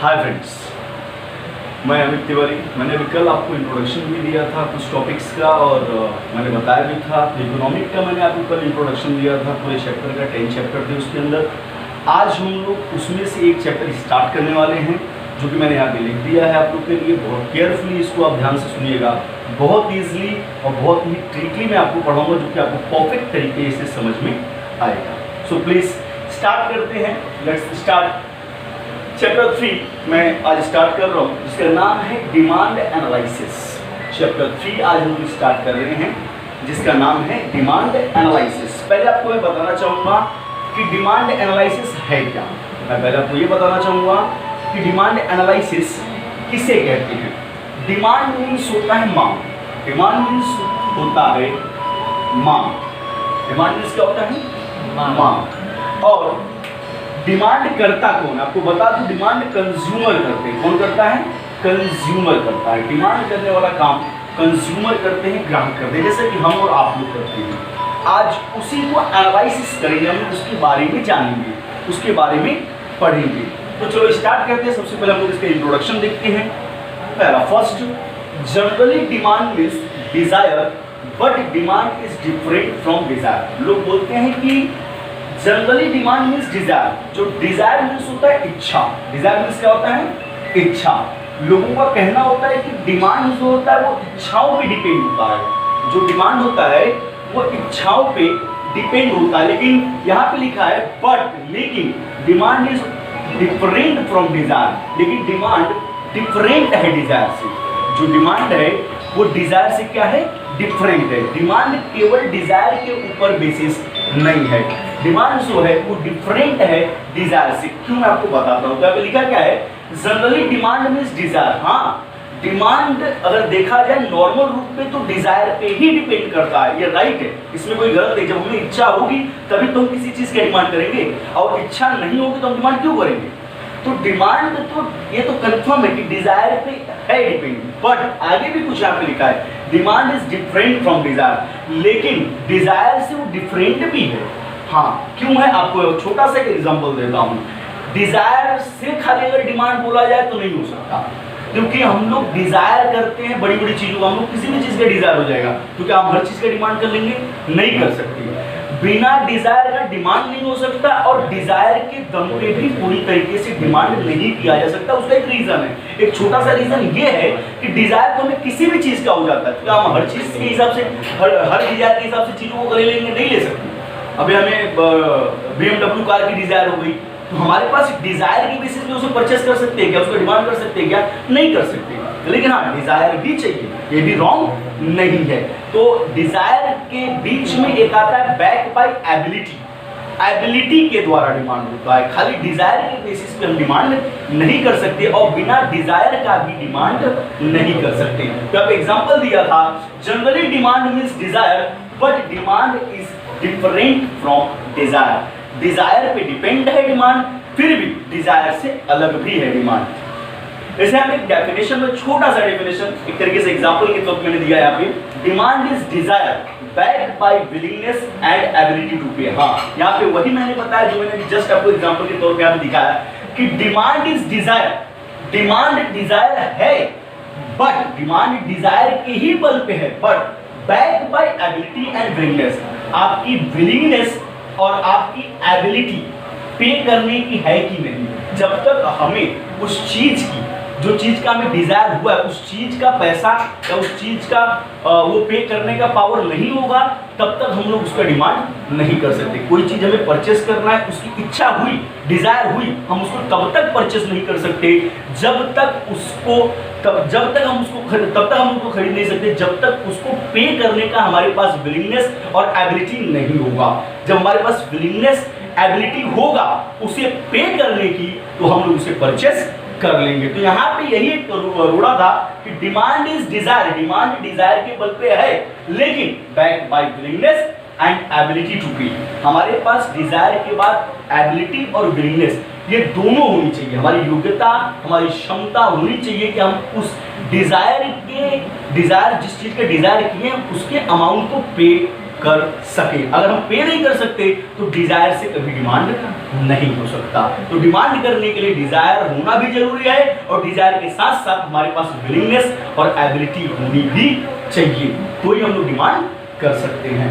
Hi friends, मैं अमित तिवारी। मैंने अभी कल आपको इंट्रोडक्शन भी दिया था कुछ टॉपिक्स का और मैंने बताया भी था। इकोनॉमिक का मैंने आपको कल इंट्रोडक्शन दिया था, पूरे चैप्टर का 10 चैप्टर थे उसके अंदर। आज हम लोग उसमें से एक चैप्टर स्टार्ट करने वाले हैं जो कि मैंने यहाँ पे लिख दिया है आप लोग के लिए। बहुत केयरफुली इसको आप ध्यान से सुनिएगा। बहुत ईजिली और बहुत ही ट्रिकली मैं आपको पढ़ाऊँगा जो कि आपको परफेक्ट तरीके से समझ में आएगा। सो प्लीज़ स्टार्ट करते हैं। लेट्स स्टार्ट चैप्टर 3 मैं आज स्टार्ट कर रहा हूँ, जिसका नाम है डिमांड एनालिसिस। चैप्टर 3 आज हम स्टार्ट कर रहे हैं, जिसका नाम है डिमांड एनालिसिस। पहले आपको मैं बताना चाहूँगा कि डिमांड एनालिसिस है क्या। मैं पहले आपको ये बताना चाहूँगा कि डिमांड एनालिसिस किसे कहते हैं। डिमांड मीन्स होता है मांग। डिमांड मीन्स होता है मांग। डिमांड मीन्स क्या होता है? मांग। और डिमांड करता कौन? आपको बता दूं, डिमांड कंज्यूमर करते हैं। कौन करता है? कंज्यूमर करता है। डिमांड करने वाला काम कंज्यूमर करते हैं, ग्राहक करते हैं, जैसे कि हम और आप लोग करते हैं। आज उसी को एनालिसिस करेंगे, हम उसके बारे में जानेंगे, उसके बारे में पढ़ेंगे। तो चलो स्टार्ट करते हैं। सबसे पहले हम लोग इसका इंट्रोडक्शन देखते हैं। पहला first, generally demand means Dzire but demand is different from Dzire. लोग बोलते हैं कि जनरली डिमांड मीन्स डिजायर। जो डिजायर मीन्स होता है इच्छा। डिजायर मीन्स क्या होता है? इच्छा। लोगों का कहना होता है कि डिमांड जो होता है वो इच्छाओं पे डिपेंड होता है। जो डिमांड होता है वो इच्छाओं पे डिपेंड होता है। लेकिन यहाँ पे लिखा है बट, लेकिन demand is different from Dzire. लेकिन डिमांड डिफरेंट है डिजायर से। जो डिमांड है वो डिजायर से क्या है? डिफरेंट है। डिमांड केवल डिजायर के ऊपर बेसिस नहीं है। डिमांड जो है वो डिफरेंट है डिजायर से। क्यों, मैं आपको बताता हूँ। तो लिखा क्या है? Generally demand means desire. हाँ, डिमांड अगर देखा जाए नॉर्मल रूप में तो डिजायर पे ही डिपेंड करता है। ये राइट है, इसमें कोई गलत नहीं। जब हमें इच्छा होगी तभी तो हम किसी चीज की डिमांड करेंगे, और इच्छा नहीं होगी तो हम डिमांड क्यों करेंगे? तो डिमांड तो ये तो कंफर्म है कि डिजायर पे है डिपेंड। बट आगे भी कुछ यहाँ पे लिखा है, demand is different from Dzire. लेकिन डिजायर से वो डिफरेंट भी है। हाँ, क्यों है? आपको छोटा सा एक एग्जांपल देता हूँ। डिजायर से खाली अगर डिमांड बोला जाए तो नहीं हो सकता, क्योंकि हम लोग डिजायर करते हैं बड़ी बड़ी चीजों का। हम लोग किसी भी चीज का डिजायर हो जाएगा, तो क्या हम हर चीज का डिमांड कर लेंगे? नहीं कर सकते। बिना डिजायर का डिमांड नहीं हो सकता, और डिजायर के दम पे भी पूरी तरीके से डिमांड नहीं किया जा सकता। उसका एक रीजन है, एक छोटा सा रीजन ये है कि डिजायर तो हमें किसी भी चीज का हो जाता है। तो क्या हम हर चीज के हिसाब से, हर डिजायर के हिसाब से चीजों को ले लेंगे? नहीं ले सकते। अभी हमें BMW कार की डिजायर हो गई, तो हमारे पास डिजायर की बेसिस पे उसे परचेस कर सकते हैं क्या? उसको डिमांड कर सकते हैं क्या? नहीं कर सकते। लेकिन हाँ, डिजायर भी चाहिए, ये भी रॉन्ग नहीं है। तो डिजायर के बीच में एक आता है बैक बाय एबिलिटी। एबिलिटी के द्वारा डिमांड होता है। खाली डिजायर के बेसिस पे हम डिमांड नहीं कर सकते, और बिना डिजायर का भी डिमांड नहीं कर सकते। तो अब एग्जांपल दिया था, generally demand means desire but demand is different from desire. Desire पे डिपेंड है डिमांड, फिर भी डिजायर से अलग भी है डिमांड। जैसे हम एक डेफिनेशन में, छोटा सा डेफिनेशन एक तरीके से एग्जांपल के तौर पे मैंने दिया है यहाँ पे। Demand is desire backed by willingness and ability to pay. हाँ, यहाँ पे वही मैंने बताया जो मैंने जस्ट आपको एग्जांपल के तौर पे यहाँ पे दिखाया कि demand is desire. Demand desire है, बट डिमांड डिजायर के ही बल पे है, but backed by ability and willingness. आपकी विलिंगनेस और आपकी एबिलिटी पे करने की है कि नहीं। जब तक हमें उस चीज की, जो चीज का हमें डिजायर हुआ है, उस चीज का पैसा या उस चीज का वो पे करने का पावर नहीं होगा, तब तक हम लोग उसका डिमांड नहीं कर सकते। कोई चीज हमें परचेस करना है, उसकी इच्छा हुई, डिजायर हुई, हम उसको तब तक परचेस नहीं कर सकते जब तक उसको तब तक हम उसको खरीद नहीं सकते जब तक उसको पे करने का हमारे पास विलिंगनेस और एबिलिटी नहीं होगा। जब हमारे पास विलिंगनेस एबिलिटी होगा उसे पे करने की, तो हम लोग उसे परचेस कर लेंगे। तो यहाँ पे यही एक रोड़ा था कि demand is desire. Demand desire के बल पे है, लेकिन backed by willingness and ability to pay. हमारे पास डिजायर के बाद एबिलिटी और विलिंगनेस, ये दोनों होनी चाहिए। हमारी योग्यता, हमारी क्षमता होनी चाहिए कि हम उस डिजायर जिस चीज के डिजायर किए उसके अमाउंट को पे कर सके। अगर हम पे नहीं कर सकते तो डिजायर से कभी डिमांड नहीं हो सकता। तो डिमांड करने के लिए डिजायर होना भी जरूरी है और डिजायर के साथ साथ हमारे पास विलिंगनेस और एबिलिटी होनी भी चाहिए, तो ही हम लोग डिमांड कर सकते हैं।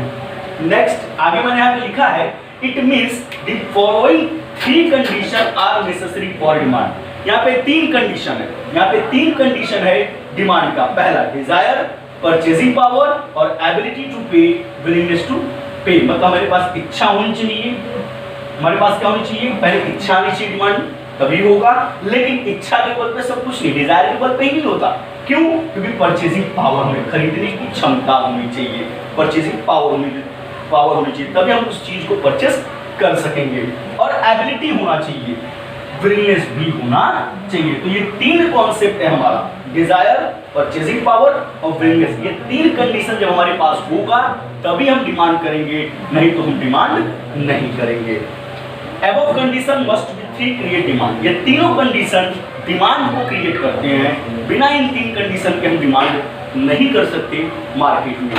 नेक्स्ट आगे मैंने यहाँ पे लिखा है it means the following 3 condition are necessary for demand. यहाँ पे 3 कंडीशन है, यहाँ पे 3 कंडीशन है डिमांड का। पहला डिजायर, परचेजिंग पावर और एबिलिटी टू पे, विलिंगनेस टू पे। मतलब हमारे पास इच्छा होनी चाहिए, हमारे पास क्या होनी चाहिए, पहले इच्छा आनी चाहिए, डिमांड तभी होगा। लेकिन इच्छा के बल पे सब कुछ नहीं, डिजायर के बल पे ही नहीं होता। क्यों? क्योंकि परचेजिंग पावर में खरीदने की क्षमता होनी चाहिए, परचेजिंग पावर होनी चाहिए, तभी हम उस चीज को परचेस कर सकेंगे। और एबिलिटी होना चाहिए, विलिंगनेस भी होना चाहिए। तो ये 3 कॉन्सेप्ट है हमारा, डिजायर, परचेजिंग पावर और विलिंगनेस। ये 3 कंडीशन जब हमारे पास होगा तभी हम डिमांड करेंगे, नहीं तो हम डिमांड नहीं करेंगे। Above condition must be 3 create demand. ये तीनों कंडीशन डिमांड को क्रिएट करते हैं, बिना इन 3 कंडीशन के हम डिमांड नहीं कर सकते मार्केट में।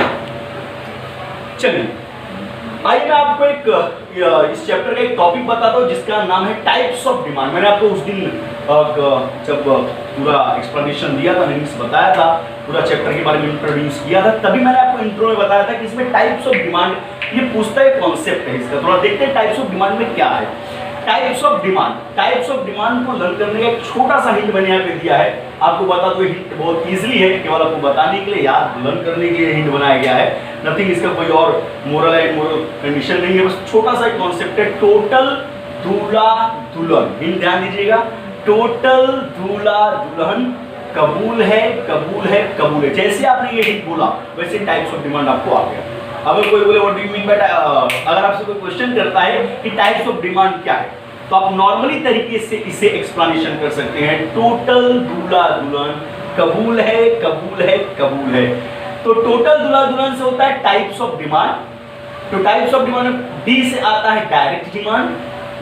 चलिए आइए मैं आपको एक इस चैप्टर का एक टॉपिक बताता हूँ जिसका नाम है टाइप्स ऑफ डिमांड। मैंने आपको उस दिन जब पूरा एक्सप्लेनेशन दिया था, मैंने बताया था, पूरा चैप्टर के बारे में इंट्रोड्यूस किया था, तभी मैंने आपको इंट्रो में बताया था कि इसमें टाइप्स ऑफ डिमांड ये पूछता है, कॉन्सेप्ट है इसका। थोड़ा देखते हैं टाइप्स ऑफ डिमांड में क्या है। टाइप्स ऑफ डिमांड को लर्न करने का एक छोटा सा हिंट मैंने यहाँ पे दिया है, आपको बता दो। हिंट बहुत इजीली है, केवल आपको बताने के लिए, याद लर्न करने के लिए हिंट बनाया गया है। नथिंग, इसका कोई और मोरल है, मोरल कंडीशन नहीं है, बस छोटा सा एक कॉन्सेप्ट है, टोटल दूल्हा दुल्हन। हिंट ध्यान दीजिएगा, टोटल दूल्हा दुल्हन कबूल है, कबूल है, कबूल है। जैसे आपने ये हिंट बोला वैसे टाइप्स ऑफ डिमांड आपको आ गया। अगर कोई बोले what do you mean by, अगर आपसे कोई क्वेश्चन करता है कि टाइप्स ऑफ डिमांड क्या है, तो आप नॉर्मली तरीके से इसे एक्सप्लेनेशन कर सकते हैं, टोटल दूल्हा दुल्हन कबूल है, कबूल है, कबूल है। तो टोटल दूल्हा दुल्हन से होता है टाइप्स ऑफ डिमांड। तो टाइप्स ऑफ डिमांड डी से आता है डायरेक्ट डिमांड,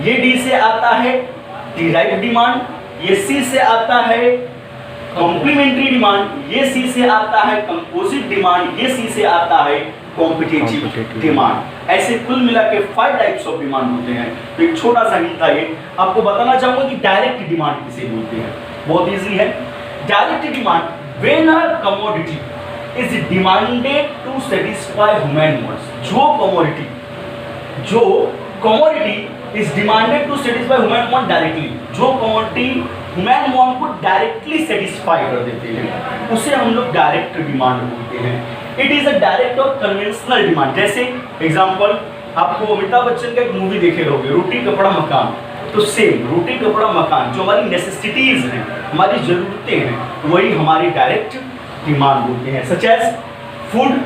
ये डी से आता है डिराइव्ड डिमांड, ये सी से आता है कॉम्प्लीमेंट्री डिमांड, ये सी से आता है कंपोजिट डिमांड, ये सी से आता है कॉम्पिटिटिव डिमांड। ऐसे कुल मिला के 5 टाइप्स ऑफ डिमांड होते हैं। तो एक छोटा सा हिंट था ये, आपको बताना चाहूंगा कि डायरेक्ट डिमांड किसे बोलते हैं। बहुत इजी है। Direct demand when a commodity is demanded to satisfy human wants. जो commodity is demanded to satisfy human want directly, जो कमोडिटी ह्यूमन वांट को डायरेक्टली सेटिस्फाई कर देते हैं, उसे हम लोग डायरेक्ट डिमांड बोलते हैं। इट इज अ डायरेक्ट और कन्वेंशनल डिमांड। जैसे एग्जांपल, आपको अमिताभ बच्चन का एक मूवी देखे रहोगे, रोटी कपड़ा मकान। तो सेम रोटी कपड़ा मकान, जो हमारी नेसेसिटीज हैं, हमारी जरूरतें हैं, वही हमारी डायरेक्ट डिमांड होते हैं। Such as food,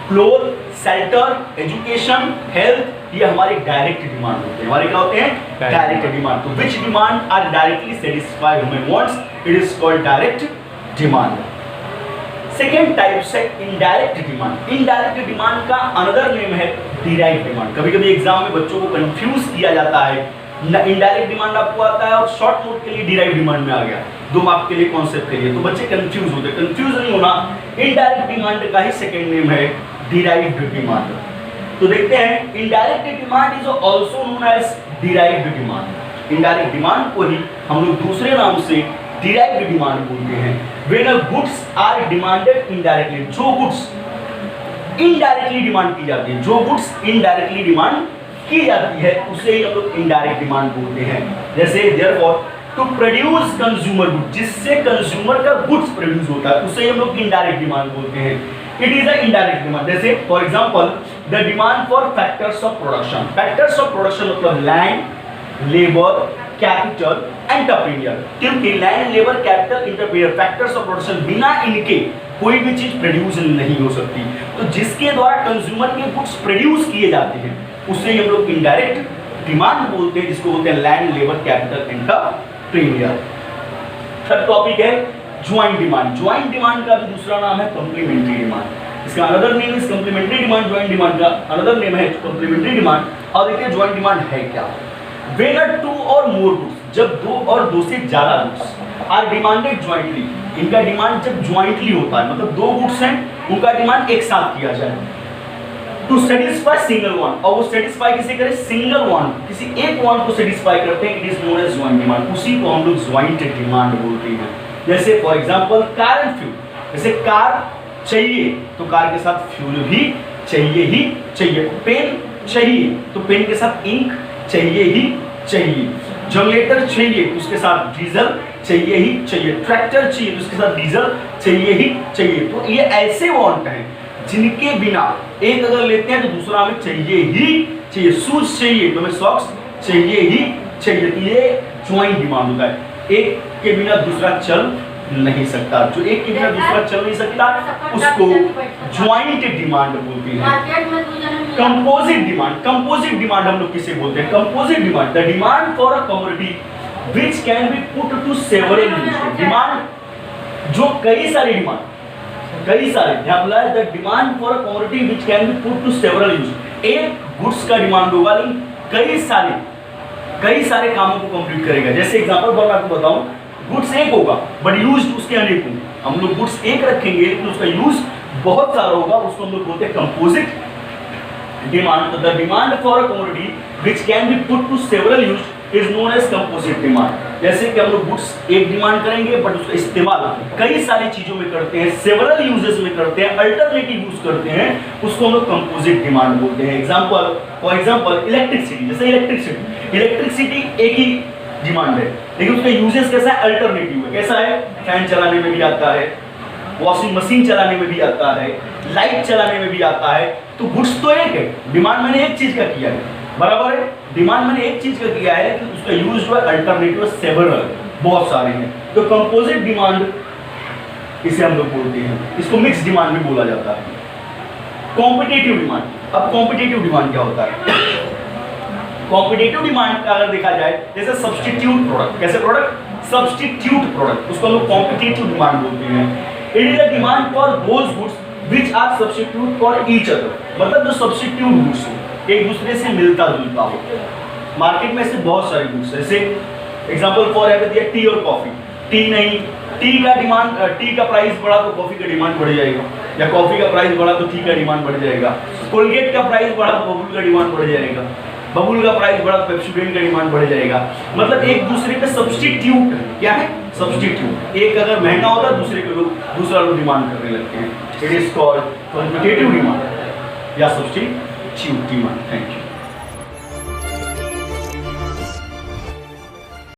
cloth, shelter, education, health, ये हमारी डायरेक्ट डिमांड होते हैं। हमारे क्या होते हैं? Direct demand. तो which demand are directly satisfy human wants, it is called direct demand. Second type है इनडायरेक्ट डिमांड। इनडायरेक्ट डिमांड का अनदर नेम है डिराइव्ड डिमांड। कभी कभी एग्जाम में बच्चों को कंफ्यूज किया जाता है, इनडायरेक्ट डिमांड आपको आता है और शॉर्ट नोट के लिए डिराइव्ड डिमांड में आ गया, 2 मार्क के लिए कॉन्सेप्ट के लिए, तो बच्चे कंफ्यूज होते हैं। कंफ्यूज नहीं होना, इनडायरेक्ट डिमांड का ही सेकेंड नेम है डिराइव्ड डिमांड। तो देखते हैं, indirect demand is also known as derived demand. Indirect demand को ही हम लोग दूसरे नाम से डिराइव्ड डिमांड बोलते हैं। When a goods are demanded indirectly, जो गुड्स इनडायरेक्टली डिमांड की जाती है, जो गुड्स इनडायरेक्टली डिमांड की जाती है, उसे ही हम लोग इनडायरेक्ट डिमांड बोलते हैं। जैसे therefore to produce consumer good, जिससे कंज्यूमर का गुड्स प्रोड्यूस होता है, उसे हम लोग इनडायरेक्ट डिमांड बोलते हैं। It is a indirect demand. जैसे for example the demand for factors of production. Factors of production मतलब लैंड, लेबर, कैपिटल, एंटरप्रेन्योर। क्योंकि land, labour, capital, entrepreneur factors of production, बिना इनके कोई भी चीज प्रोड्यूस नहीं हो सकती। तो जिसके द्वारा कंज्यूमर के गुड्स प्रोड्यूस किए जाते हैं, उसे हम लोग इनडायरेक्ट डिमांड बोलते हैं, जिसको बोलते हैं land, labour, capital, entrepreneur. Third topic है ज्वाइंट डिमांड। ज्वाइंट डिमांड का भी दूसरा नाम है कॉम्प्लीमेंट्री डिमांड। इसका another name is complementary demand. Joint demand का अनदर नेम है कॉम्प्लीमेंट्री डिमांड। और देखिए ज्वाइंट डिमांड है क्या। When a 2 or more goods, जब 2 और 2 से ज्यादा गुड्स आर डिमांडेड ज्वाइंटली, इनका डिमांड जब ज्वाइंटली होता है, मतलब 2 गुड्स हैं, उनका डिमांड एक साथ किया जाए, टू सेटिस्फाई सिंगल वांट, और वो सेटिस्फाई किसे करे, सिंगल वांट, किसी एक वांट को सेटिस्फाई करते हैं, it is known as joint demand, उसी को हम लोग ज्वाइंट डिमांड बोलते हैं। जैसे for example car and fuel, जैसे कार चाहिए तो कार के साथ फ्यूल भी चाहिए ही चाहिए, पेन चाहिए तो पेन के साथ इंक चाहिए ही चाहिए, जनरेटर चाहिए तो उसके साथ डीजल चाहिए ही चाहिए, ट्रैक्टर चाहिए तो उसके साथ डीजल चाहिए ही चाहिए। तो ये ऐसे वांट हैं जिनके बिना एक अगर लेते हैं तो दूसरा हमें चाहिए ही चाहिए, शूज चाहिए तो हमें सॉक्स चाहिए ही चाहिए। तो ये ज्वाइंट डिमांड होता है, एक के बिना दूसरा चल नहीं सकता, जो एक के बिना दूसरा चल नहीं सकता उसको ज्वाइंट डिमांड बोलते हैं। कंपोजिट डिमांड, कंपोजिट डिमांड हम लोग किसे बोलते हैं, composite demand, the demand for a commodity which can be put to several use, demand जो कई सारे डिमांड, कई सारे ध्यान रखना, the demand for a commodity which can be put to several use, एक गुड्स का डिमांड होगा लेकिन कई सारे कामों को कंप्लीट करेगा। जैसे एग्जांपल मैं आपको बताऊं, गुड्स एक होगा बट यूज उसके अनेक होंगे, हम लोग गुड्स एक रखेंगे लेकिन उसका यूज बहुत सारा होगा, उसको हम लोग बोलते हैं composite demand. The demand for a commodity which can be put to several use is known as composite demand. जैसे कि हम लोग गुड्स एक डिमांड करेंगे बट उसका इस्तेमाल कई सारी चीजों में करते हैं, सेवरल यूजेस में करते हैं, अल्टरनेटिव यूज करते हैं, उसको हम लोग कंपोजिट डिमांड बोलते हैं। एग्जांपल फॉर एग्जांपल इलेक्ट्रिसिटी, जैसे इलेक्ट्रिसिटी एक ही डिमांड है लेकिन उसका यूजेस कैसा है, अल्टरनेटिव है। कैसा है, फैन चलाने में भी आता है, वॉशिंग मशीन चलाने में भी आता है, लाइट चलाने में भी आता है। तो गुड्स तो एक है, डिमांड मैंने एक चीज का किया है, बराबर है, डिमांड मैंने एक चीज का किया है लेकिन उसका यूज जो है अल्टरनेटिव सेवरल, बहुत सारे हैं। तो कंपोजिट डिमांड इसे हम लोग बोलते हैं, इसको मिक्स डिमांड भी बोला जाता है। कॉम्पिटिटिव डिमांड, अब कॉम्पिटिटिव डिमांड क्या होता है, कॉम्पिटिटिव डिमांड का अगर देखा जाए जैसे सब्स्टिट्यूट प्रोडक्ट, कैसे प्रोडक्ट, सब्स्टिट्यूट प्रोडक्ट, उसको हम लोग कॉम्पिटिटिव डिमांड बोलते हैं। It is a demand for those goods which are substitute for each other, मतलब जो सब्स्टिट्यूट गुड्स हो, एक दूसरे से मिलता जुलता हो। मार्केट में ऐसे बहुत सारे गुड्स, जैसे एग्जांपल फॉर दिया टी और कॉफी, टी नहीं, टी का डिमांड, टी का प्राइस बढ़ा तो कॉफी का डिमांड बढ़ जाएगा, या कॉफी का प्राइस बढ़ा तो टी का डिमांड बढ़ जाएगा, कोलगेट का प्राइस बढ़ा तो बबुल का डिमांड बढ़ जाएगा, बबुल का प्राइस बढ़ा तो पेप्सोडेंट का डिमांड बढ़ जाएगा। मतलब एक दूसरे पे सब्स्टिट्यूट, क्या है, सब्स्टिट्यूट, एक अगर महंगा होता है दूसरा लोग डिमांड करने लगते हैं। It is called competitive demand या सब्स्टिट्यूट डिमांड। Thank you.